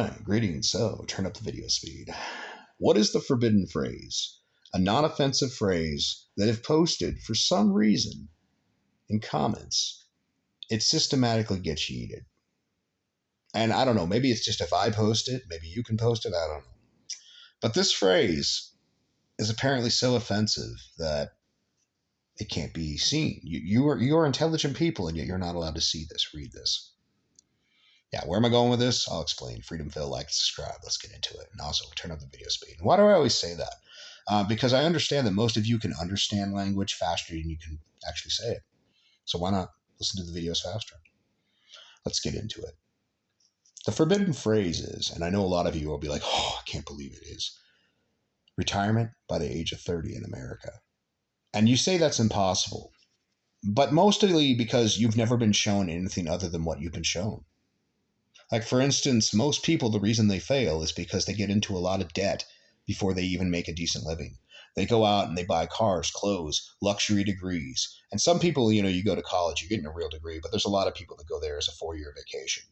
right, greetings. So, turn up the video speed. What is the forbidden phrase? A non-offensive phrase that if posted for some reason in comments, it systematically gets yeeted. And I don't know, maybe it's just if I post it, maybe you can post it, I don't know. But this phrase is apparently so offensive that it can't be seen. You are intelligent people, and yet you're not allowed to see this, read this. Yeah, where am I going with this? I'll explain. Freedom, Phil, like, subscribe. Let's get into it. And also, turn up the video speed. Why do I always say that? Because I understand that most of you can understand language faster than you can actually say it. So why not listen to the videos faster? Let's get into it. The forbidden phrase is, and I know a lot of you will be like, oh, I can't believe it is, retirement by the age of 30 in America. And you say that's impossible, but mostly because you've never been shown anything other than what you've been shown. Like, for instance, most people, the reason they fail is because they get into a lot of debt before they even make a decent living. They go out and they buy cars, clothes, luxury degrees. And some people, you go to college, you're getting a real degree, but there's a lot of people that go there as a 4-year vacation,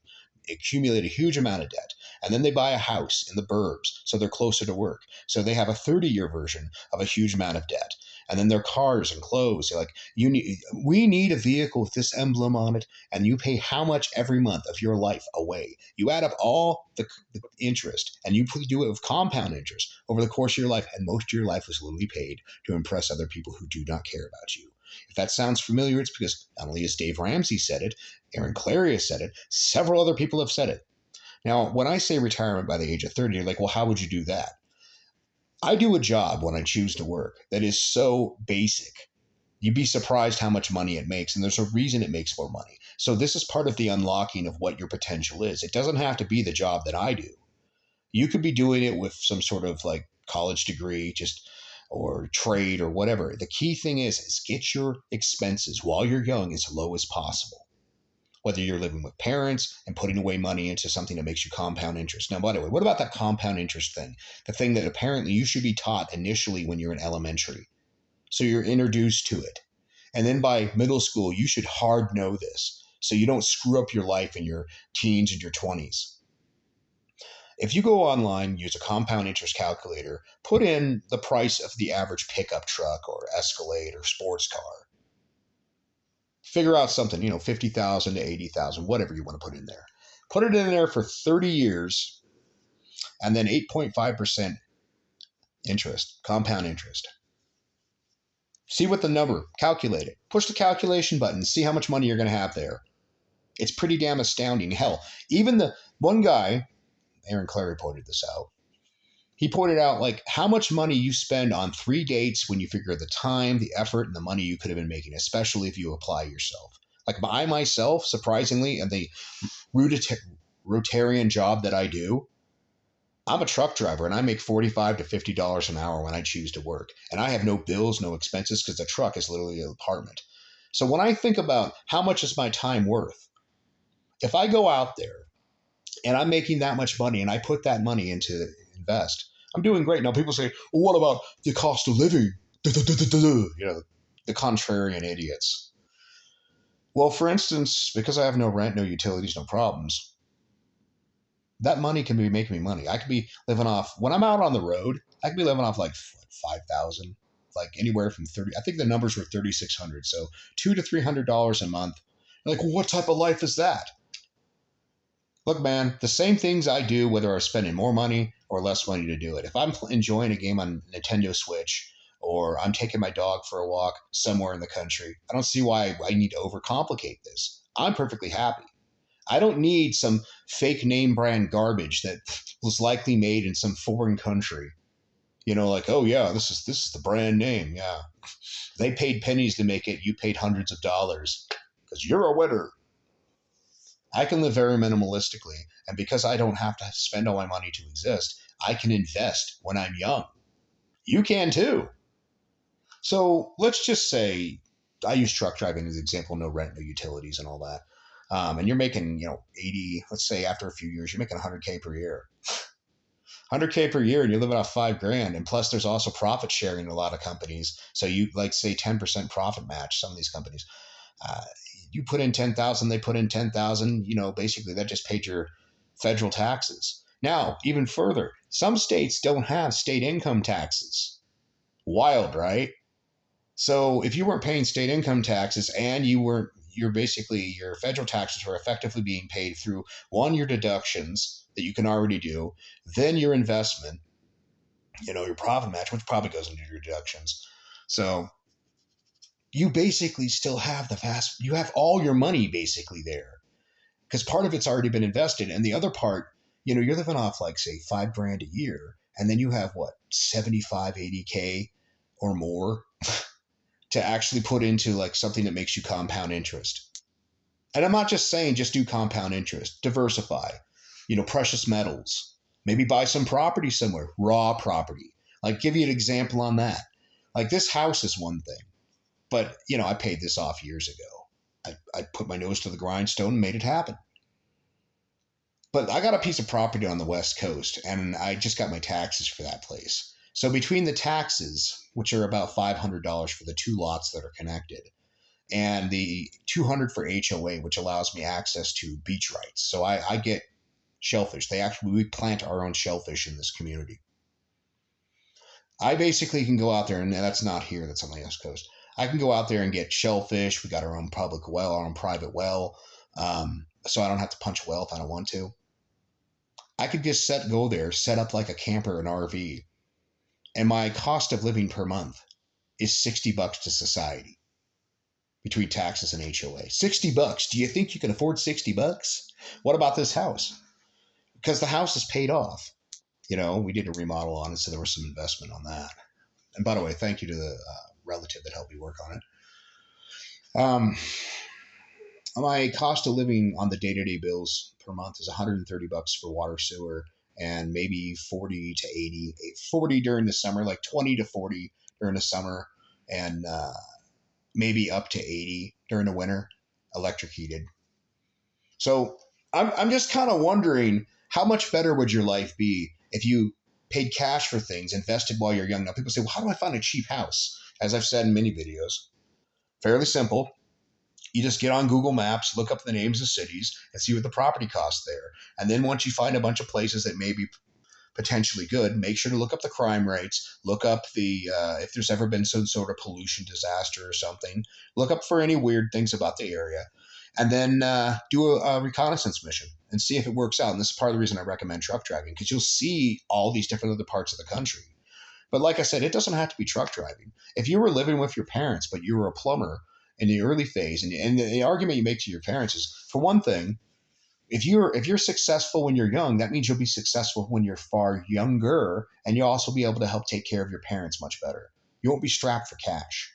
accumulate a huge amount of debt, and then they buy a house in the burbs so they're closer to work. So they have a 30-year version of a huge amount of debt. And then their cars and clothes. You're like, we need a vehicle with this emblem on it, and you pay how much every month of your life away. You add up all the interest, and you do it with compound interest over the course of your life, and most of your life was literally paid to impress other people who do not care about you. If that sounds familiar, it's because not only has Dave Ramsey said it, Aaron Clarey has said it, several other people have said it. Now, when I say retirement by the age of 30, you're like, well, how would you do that? I do a job when I choose to work that is so basic. You'd be surprised how much money it makes, and there's a reason it makes more money. So this is part of the unlocking of what your potential is. It doesn't have to be the job that I do. You could be doing it with some sort of like college degree, or trade or whatever. The key thing is get your expenses while you're young as low as possible. Whether you're living with parents and putting away money into something that makes you compound interest. Now, by the way, what about that compound interest thing? The thing that apparently you should be taught initially when you're in elementary. So you're introduced to it. And then by middle school, you should hard know this so you don't screw up your life in your teens and your 20s. If you go online, use a compound interest calculator, put in the price of the average pickup truck or Escalade or sports car. Figure out something, 50,000 to 80,000, whatever you want to put in there. Put it in there for 30 years and then 8.5% interest, compound interest. See what the number, calculate it. Push the calculation button, see how much money you're going to have there. It's pretty damn astounding. Hell, even the one guy, Aaron Clarey pointed this out. He pointed out like how much money you spend on 3 dates when you figure the time, the effort, and the money you could have been making, especially if you apply yourself. Like I myself, surprisingly, and the Rotarian job that I do, I'm a truck driver and I make $45 to $50 an hour when I choose to work. And I have no bills, no expenses because the truck is literally an apartment. So when I think about how much is my time worth, if I go out there and I'm making that much money and I put that money into invest, I'm doing great. Now people say, well, what about the cost of living? The contrarian idiots. Well, for instance, because I have no rent, no utilities, no problems, that money can be making me money. I could be living off, when I'm out on the road, I could be living off like 5,000, like anywhere from 30. I think the numbers were 3,600. So $200 to $300 a month. You're like, well, what type of life is that? Look, man, the same things I do, whether I'm spending more money or less money to do it. If I'm enjoying a game on Nintendo Switch or I'm taking my dog for a walk somewhere in the country, I don't see why I need to overcomplicate this. I'm perfectly happy. I don't need some fake name brand garbage that was likely made in some foreign country. Like, oh yeah, this is the brand name. Yeah. They paid pennies to make it. You paid hundreds of dollars because you're a winner. I can live very minimalistically, and because I don't have to spend all my money to exist, I can invest when I'm young. You can too. So let's just say, I use truck driving as an example, no rent, no utilities and all that. And you're making, 80, let's say after a few years, you're making 100K per year. 100K per year and you're living off $5,000. And plus there's also profit sharing in a lot of companies. So you like say 10% profit match, some of these companies. You put in 10,000, they put in 10,000, basically that just paid your federal taxes. Now, even further, some states don't have state income taxes. Wild, right? So if you weren't paying state income taxes and you're basically, your federal taxes were effectively being paid through one, your deductions that you can already do, then your investment, your profit match, which probably goes into your deductions. So you basically still have you have all your money basically there because part of it's already been invested. And the other part, you're living off like, say, 5 grand a year. And then you have what, 75, 80K or more to actually put into like something that makes you compound interest. And I'm not just saying just do compound interest, diversify, precious metals, maybe buy some property somewhere, raw property. Like, give you an example on that. Like, this house is one thing, but I paid this off years ago. I put my nose to the grindstone and made it happen. But I got a piece of property on the West Coast, and I just got my taxes for that place. So between the taxes, which are about $500 for the 2 lots that are connected, and the $200 for HOA, which allows me access to beach rights. So I get shellfish. We plant our own shellfish in this community. I basically can go out there, and that's not here, that's on the West Coast. I can go out there and get shellfish. We got our own public well, our own private well. So I don't have to punch a well if I don't want to. I could just go there, set up like a camper, an RV, and my cost of living per month is $60 to society between taxes and HOA. $60. Do you think you can afford $60? What about this house? Because the house is paid off. We did a remodel on it, so there was some investment on that. And by the way, thank you to the relative that helped me work on it. My cost of living on the day-to-day bills per month is $130 for water, sewer, and maybe 40 to 80, 40 during the summer, like 20 to 40 during the summer, and maybe up to 80 during the winter, electric heated. So I'm just kind of wondering, how much better would your life be if you paid cash for things, invested while you're young? Now, people say, well, how do I find a cheap house? As I've said in many videos, fairly simple. You just get on Google Maps, look up the names of cities, and see what the property costs there. And then once you find a bunch of places that may be potentially good, make sure to look up the crime rates, look up if there's ever been some sort of pollution disaster or something, look up for any weird things about the area, and then do a reconnaissance mission and see if it works out. And this is part of the reason I recommend truck driving, because you'll see all these different other parts of the country. But like I said, it doesn't have to be truck driving. If you were living with your parents, but you were a plumber in the early phase, and the argument you make to your parents is, for one thing, if you're successful when you're young, that means you'll be successful when you're far younger, and you'll also be able to help take care of your parents much better. You won't be strapped for cash.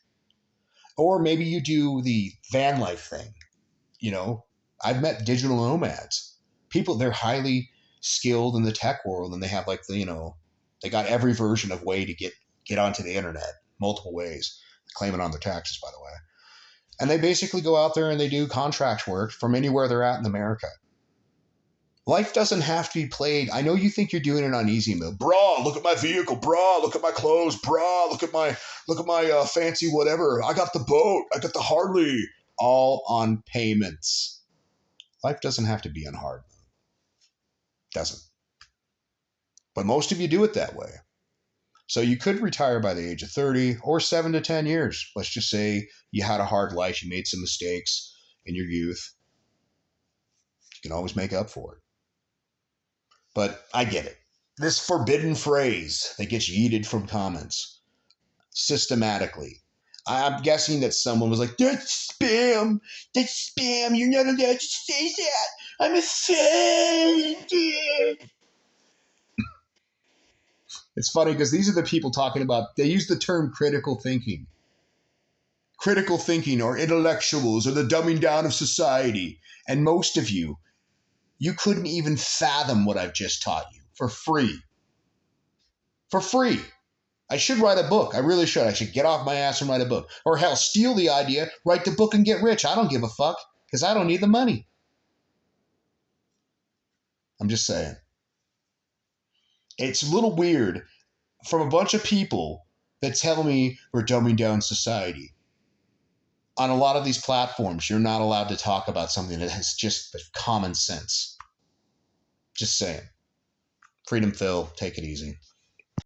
Or maybe you do the van life thing. I've met digital nomads. People, they're highly skilled in the tech world, and they have they got every version of way to get onto the internet, multiple ways, claiming on their taxes, by the way. And they basically go out there and they do contract work from anywhere they're at in America. Life doesn't have to be played. I know you think you're doing it on easy mode. Brah, look at my vehicle. Brah, look at my clothes. Brah, look at my fancy whatever. I got the boat. I got the Harley. All on payments. Life doesn't have to be on hard mode. Doesn't. But most of you do it that way. So you could retire by the age of 30 or 7 to 10 years. Let's just say you had a hard life. You made some mistakes in your youth. You can always make up for it. But I get it. This forbidden phrase that gets yeeted from comments systematically. I'm guessing that someone was like, that's spam. That's spam. You're not allowed to say that. I'm offended. It's funny because these are the people talking about, they use the term critical thinking. Critical thinking, or intellectuals, or the dumbing down of society. And most of you couldn't even fathom what I've just taught you for free. For free. I should write a book. I really should. I should get off my ass and write a book. Or hell, steal the idea, write the book and get rich. I don't give a fuck because I don't need the money. I'm just saying. It's a little weird from a bunch of people that tell me we're dumbing down society. On a lot of these platforms, you're not allowed to talk about something that has just common sense. Just saying. Freedom Phil, take it easy.